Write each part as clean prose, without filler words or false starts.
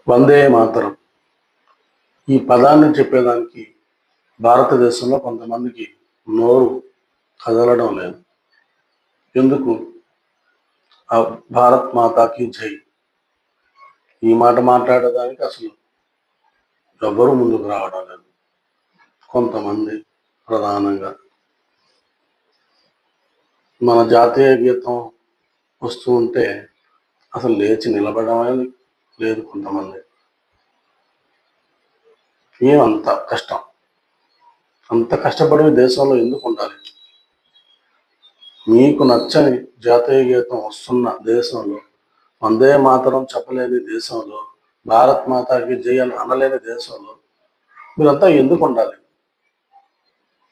వందే మాతరం ఈ పదాన్ని చెప్పేదానికి భారతదేశంలో కొంతమందికి నోరు కదలడం లేదు. ఎందుకు? ఆ భారత్ మాతాకి జై ఈ మాట మాట్లాడడానికి అసలు ఎవరు ముందుకు రావడం లేదు. కొంతమంది ప్రధానంగా మన జాతీయ గీతం వస్తూ ఉంటే అసలు లేచి నిలబడమే లేదు. కొంతమంది ఏమంత కష్టం, అంత కష్టపడి దేశంలో ఎందుకు ఉండాలి? మీకు నచ్చని జాతీయ గీతం వస్తున్న దేశంలో, వందే మాతరం చెప్పలేని దేశంలో, భారత్ మాతాకి జై అని అనలేని దేశంలో మీరంతా ఎందుకు ఉండాలి?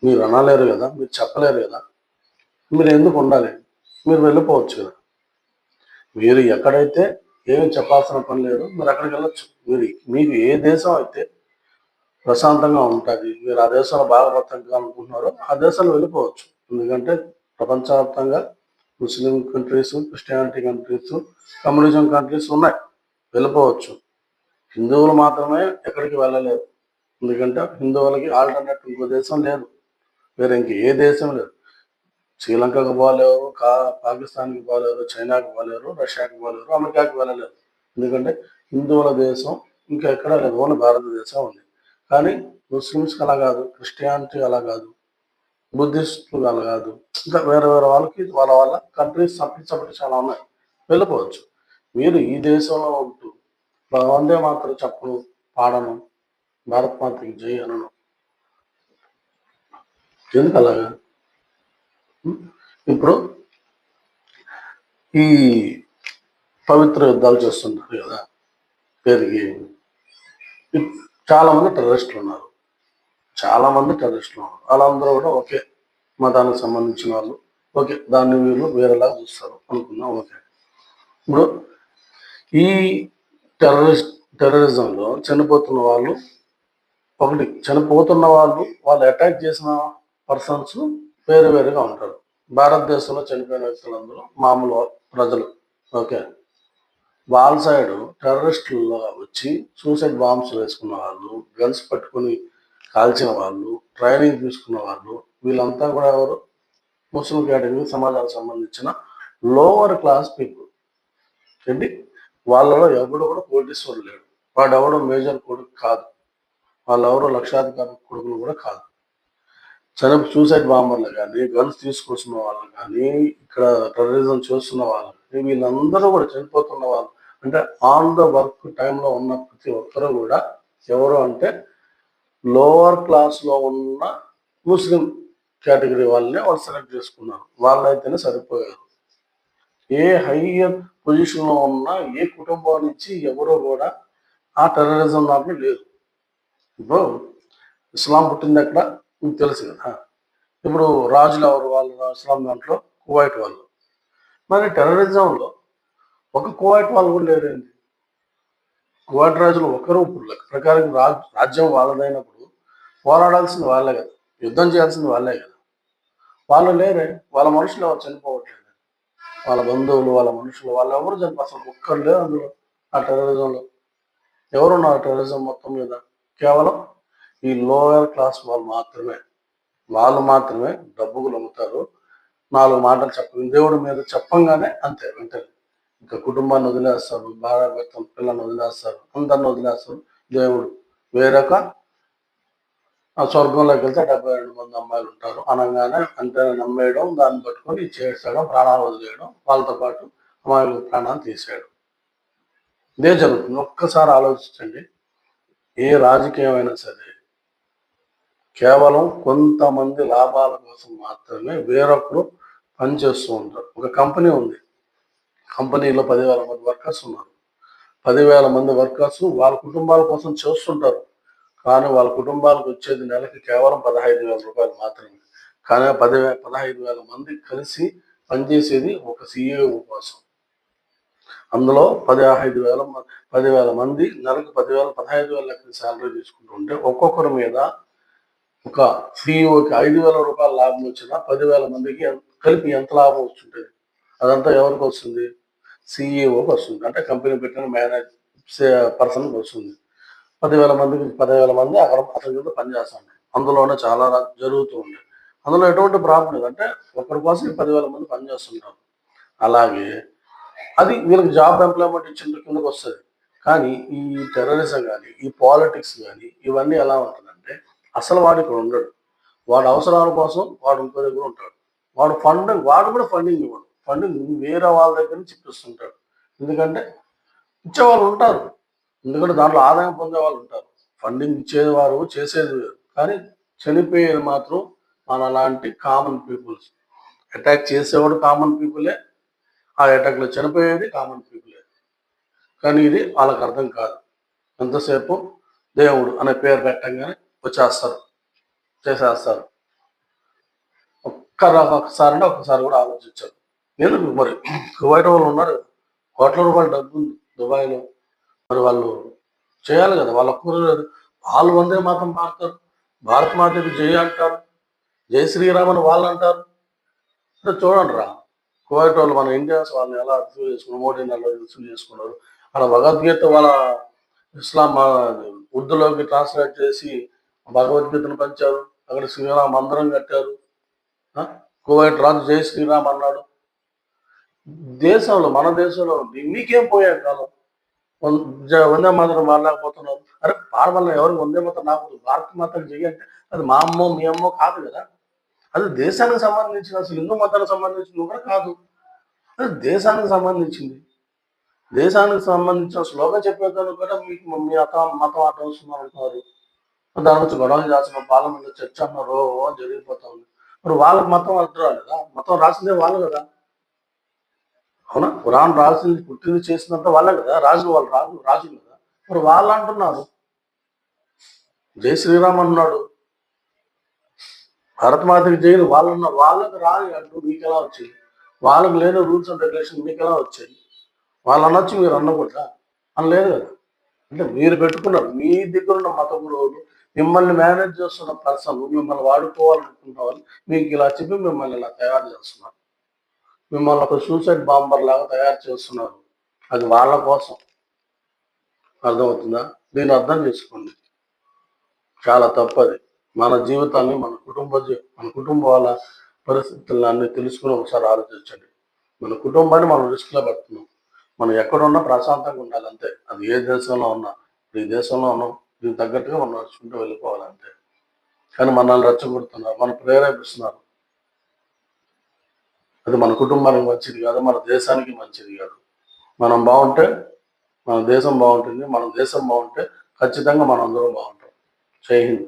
మీరు అనలేరు కదా, మీరు చెప్పలేరు కదా, మీరు ఎందుకు ఉండాలి? మీరు వెళ్ళిపోవచ్చు కదా. మీరు ఎక్కడైతే ఏమి చెప్పాల్సిన పని లేదు, మీరు అక్కడికి వెళ్ళొచ్చు. మీకు ఏ దేశం అయితే ప్రశాంతంగా ఉంటుంది, మీరు ఆ దేశంలో బాగా బతకాలి అనుకుంటున్నారో ఆ దేశంలో వెళ్ళిపోవచ్చు. ఎందుకంటే ప్రపంచవ్యాప్తంగా Muslim countries, Christianity countries, communism countries ఉన్నాయి, వెళ్ళిపోవచ్చు. హిందువులు మాత్రమే ఎక్కడికి వెళ్ళలేరు. ఎందుకంటే హిందువులకి ఆల్టర్నేట్ ఇంకో దేశం లేదు, వేరే ఇంక ఏ దేశం లేదు. శ్రీలంకకు పోలేరు, పాకిస్తాన్కి పోలేరు, చైనాకి పోలేరు, రష్యాకి పోలేరు, అమెరికాకి వెళ్ళలేరు. ఎందుకంటే హిందువుల దేశం ఇంకా ఎక్కడా లేదు, ఓన్లీ భారతదేశం ఉంది. కానీ ముస్లిమ్స్కి అలా కాదు, క్రిస్టియానిటీ అలా కాదు, బుద్ధిస్టులు అలా కాదు, ఇంకా వేరే వేరే వాళ్ళకి వాళ్ళ కంట్రీస్ సపరేట్ చాలా ఉన్నాయి, వెళ్ళిపోవచ్చు. మీరు ఈ దేశంలో ఉంటూ వందే మాత్రం చెప్పను, పాడను, భారత్ మాతకి జై అనను, ఎందుకు అలాగా? ఇప్పుడు ఈ పవిత్ర యుద్ధాలు చేస్తుంటారు కదా, పేరుకి చాలా మంది టెర్రరిస్టులు ఉన్నారు, వాళ్ళందరూ కూడా ఒకే మతానికి సంబంధించిన వాళ్ళు, ఓకే, దాన్ని వీళ్ళు వేరేలా చూస్తారు అనుకున్నాం, ఓకే. ఇప్పుడు ఈ టెర్రరిజంలో చనిపోతున్న వాళ్ళు వాళ్ళు అటాక్ చేసిన పర్సన్స్ వేరుగా ఉంటారు. భారతదేశంలో చనిపోయిన వ్యక్తులందరూ మామూలు ప్రజలు, ఓకే. వాళ్ళ సైడు టెర్రరిస్టుల్లో వచ్చి సూసైడ్ బాంబ్స్ వేసుకున్న వాళ్ళు, గన్స్ పట్టుకుని కాల్చిన వాళ్ళు, ట్రైనింగ్ తీసుకున్న వాళ్ళు, వీళ్ళంతా కూడా ఎవరు? ముస్లిం కేటగిరీ సమాజానికి సంబంధించిన లోవర్ క్లాస్ పీపుల్. ఏంటి, వాళ్ళలో ఎవడు కూడా కోటీశ్వరుడు లేడు, వాడు ఎవడో మేజర్ కొడుకు కాదు, వాళ్ళు ఎవరో లక్షాధికారి కొడుకులు కూడా కాదు. సూసైడ్ బాంబర్లు కానీ, గన్స్ తీసుకొస్తున్న వాళ్ళు కానీ, ఇక్కడ టెర్రరిజం చేస్తున్న వాళ్ళు కానీ, వీళ్ళందరూ కూడా చనిపోతున్న వాళ్ళు అంటే ఆన్ ద వర్క్ టైంలో ఉన్న ప్రతి ఒక్కరూ కూడా ఎవరు అంటే లోవర్ క్లాస్లో ఉన్న ముస్లిం కేటగిరీ వాళ్ళని వాళ్ళు సెలెక్ట్ చేసుకున్నారు. వాళ్ళైతేనే సరిపోయారు. ఏ హయ్యర్ పొజిషన్లో ఉన్న ఏ కుటుంబం నుంచి ఎవరో కూడా ఆ టెర్రరిజం దాంట్లో లేదు. ఇప్పుడు ఇస్లాం పుట్టింది ఎక్కడ మీకు తెలుసు కదా. ఇప్పుడు రాజులు ఎవరు? వాళ్ళు ఇస్లాం దాంట్లో కువైట్ వాళ్ళు. మరి టెర్రరిజంలో ఒక కువైట్ వాళ్ళు కూడా లేరండి. కువైట్ రాజులు ఒకరు లెక్క ప్రకారం రాజ్యం వాళ్ళదైనప్పుడు పోరాడాల్సింది వాళ్ళే కదా, యుద్ధం చేయాల్సింది వాళ్ళే కదా. వాళ్ళు లేరే, వాళ్ళ మనుషులు ఎవరు చనిపోవట్లేదు, వాళ్ళ బంధువులు, వాళ్ళ మనుషులు, వాళ్ళు ఎవరు అసలు ఒక్కరు లేరు అందులో. ఆ టెర్రరిజంలో ఎవరున్నారు? టెర్రరిజం మొత్తం మీద కేవలం ఈ లోయర్ క్లాస్ వాళ్ళు మాత్రమే డబ్బులు అమ్ముతారు. 4 మాటలు దేవుడి మీద చెప్పంగానే అంతే, వెంటనే ఇంకా కుటుంబాన్ని వదిలేస్తారు, భార్య పిల్లల్ని వదిలేస్తారు, అందరిని వదిలేస్తారు. దేవుడు వేరొక స్వర్గంలోకి వెళ్తే 72 మంది అమ్మాయిలు ఉంటారు అనగానే అంటే నమ్మేయడం, దాన్ని పట్టుకొని చేసేయడం, ప్రాణాలు వదిలేయడం, వాళ్ళతో పాటు అమ్మాయిలు ప్రాణాలు తీసేయడం, ఇదే జరుగుతుంది. ఒక్కసారి ఆలోచించండి. ఏ రాజకీయం అయినా సరే కేవలం కొంతమంది లాభాల కోసం మాత్రమే వేరొకరు పనిచేస్తూ ఉంటారు. ఒక కంపెనీ ఉంది, కంపెనీలో 10,000 మంది వర్కర్స్ ఉన్నారు. 10,000 మంది వర్కర్స్ వాళ్ళ కుటుంబాల కోసం చేస్తుంటారు, కానీ వాళ్ళ కుటుంబాలకు వచ్చేది నెలకి కేవలం 15,000 రూపాయలు మాత్రమే. కానీ 15,000 మంది కలిసి పనిచేసేది ఒక CEO కోసం. అందులో 10,000 మంది నెలకు 15,000 లెక్కన శాలరీ తీసుకుంటుంటే ఒక్కొక్కరి మీద ఒక CEOకి 5,000 రూపాయల లాభం వచ్చినా 10,000 మందికి కలిపి ఎంత లాభం వస్తుంటుంది? అదంతా ఎవరికి వస్తుంది? CEOకి వస్తుంది. అంటే కంపెనీ పెట్టిన పర్సన్ వస్తుంది. 10,000 మందికి 10,000 మంది అక్కడ అతని కింద పనిచేస్తున్నారు. అందులోనే చాలా జరుగుతూ ఉంది. అందులో ఎటువంటి ప్రాబ్లం లేదు. అంటే ఒకరి కోసం 10,000 మంది పనిచేస్తుంటారు. అలాగే అది వీళ్ళకి జాబ్ ఎంప్లాయ్మెంట్ ఇచ్చిన కిందకి వస్తుంది. కానీ ఈ టెర్రరిజం కానీ, ఈ పాలిటిక్స్ కానీ ఇవన్నీ ఎలా ఉంటుందంటే అసలు వాడు ఇక్కడ ఉండడు. వాడు అవసరాల కోసం వాడు ఇంకో దగ్గర ఉంటాడు. వాడు కూడా ఫండింగ్ ఇవ్వడు. ఫండింగ్ వేరే వాళ్ళ దగ్గర నుంచి ఇప్పిస్తుంటాడు. ఎందుకంటే ఇచ్చేవాళ్ళు ఉంటారు. ఎందుకంటే దాంట్లో ఆదాయం పొందే వాళ్ళు ఉంటారు. ఫండింగ్ ఇచ్చేది వారు, చేసేది వేరు. కానీ చనిపోయేది మాత్రం మనలాంటి కామన్ పీపుల్స్. అటాక్ చేసేవాడు కామన్ పీపులే, ఆ అటాక్లో చనిపోయేది కామన్ పీపులే. కానీ ఇది వాళ్ళకి అర్థం కాదు. ఎంతసేపు దేవుడు అనే పేరు పెట్టంగానే వచ్చేస్తారు, చేసేస్తారు. ఒక్కసారి కూడా ఆలోచించారు. ఎందుకు మరి కువైట్ వాళ్ళు ఉన్నారు, కోట్ల రూపాయల డబ్బు ఉంది దుబాయ్లో. మరి వాళ్ళు చేయాలి కదా. వాళ్ళ వాళ్ళు వందే మాత్రం పాడతారు, భారత మాతకి జై అంటారు, జై శ్రీరామ్ అని వాళ్ళు అంటారు. అంటే చూడండి రా, కువైట్ వాళ్ళు మన ఇండియన్స్ వాళ్ళని ఎలా రిసీవ్ చేసుకున్నారు, మోడీని ఎలా రిసీవ్ చేసుకున్నారు. అలా భగవద్గీత వాళ్ళ ఇస్లాం ఉర్దూలోకి ట్రాన్స్లేట్ చేసి భగవద్గీతను పంచారు. అక్కడ శ్రీరామ్ మందిరం కట్టారు. కువైట్ రాజు జై శ్రీరామ్ అన్నాడు. దేశంలో, మన దేశంలో మీకేం పోయే కాలం వందే మాత్రం మారలేకపోతున్నారు. అరే పాడవల్ల ఎవరికి వందే మాత్రం నాకు భారత మాత్రం చెయ్యి అంటే అది మా అమ్మో మీ అమ్మో కాదు కదా. అది దేశానికి సంబంధించిన, అసలు హిందూ మతానికి సంబంధించింది కూడా కాదు. అది దేశానికి సంబంధించింది. దేశానికి సంబంధించిన స్లోగన్ చెప్పేదాన్ని కూడా మీకు మీ మతం అర్థం వస్తున్నారు అంటున్నారు. దాని గురించి గొడవలు చేస్తున్న పార్లమెంట్ చర్చ అన్నారు జరిగిపోతా ఉంది. మరి వాళ్ళకి మతం అర్థం రాలేదా? మతం రాసిందే వాళ్ళు కదా. అవునా? ఖురాన్ రాసింది, పుట్టింది, చేసినంత వాళ్ళే కదా. రాజు కదా. మరి వాళ్ళు అంటున్నారు జై శ్రీరామ్ అన్నాడు, భరతమాతకి జైలు వాళ్ళకి రాని అంటూ మీకు ఎలా వచ్చింది? వాళ్ళకి లేని రూల్స్ అండ్ రెగ్యులేషన్ మీకు ఎలా వచ్చాయి? వాళ్ళు అనొచ్చు, మీరు అన్నకూడదా? అనలేదు కదా. అంటే మీరు పెట్టుకున్నారు, మీ దగ్గర ఉన్న మత గురువులు మిమ్మల్ని మేనేజ్ చేస్తున్న పర్సన్, మిమ్మల్ని వాడుకోవాలనుకున్న వాళ్ళు మీకు ఇలా చెప్పి మిమ్మల్ని ఇలా తయారు చేస్తున్నారు. మిమ్మల్ని ఒక సూసైడ్ బాంబర్ లాగా తయారు చేస్తున్నారు. అది వాళ్ళ కోసం. అర్థమవుతుందా? దీన్ని అర్థం చేసుకోండి. చాలా తప్పది. మన జీవితాన్ని, మన కుటుంబాల పరిస్థితులను అన్ని తెలుసుకుని ఒకసారి ఆలోచించండి. మన కుటుంబాన్ని మనం రిస్క్లో పెడుతున్నాం. మనం ఎక్కడున్నా ప్రశాంతంగా ఉండాలి అంతే. అది ఏ దేశంలో ఉన్నా. ఈ దేశంలో ఉన్నాం, దీనికి తగ్గట్టుగా మనం నడుచుకుంటూ వెళ్ళిపోవాలంతే. కానీ మనల్ని రెచ్చగొడుతున్నారు, మనం ప్రేరేపిస్తున్నారు. అది మన కుటుంబానికి మంచిది కాదు, మన దేశానికి మంచిది కాదు. మనం బాగుంటే మన దేశం బాగుంటుంది, మన దేశం బాగుంటే ఖచ్చితంగా మనం అందరం బాగుంటాం. జై హింద్.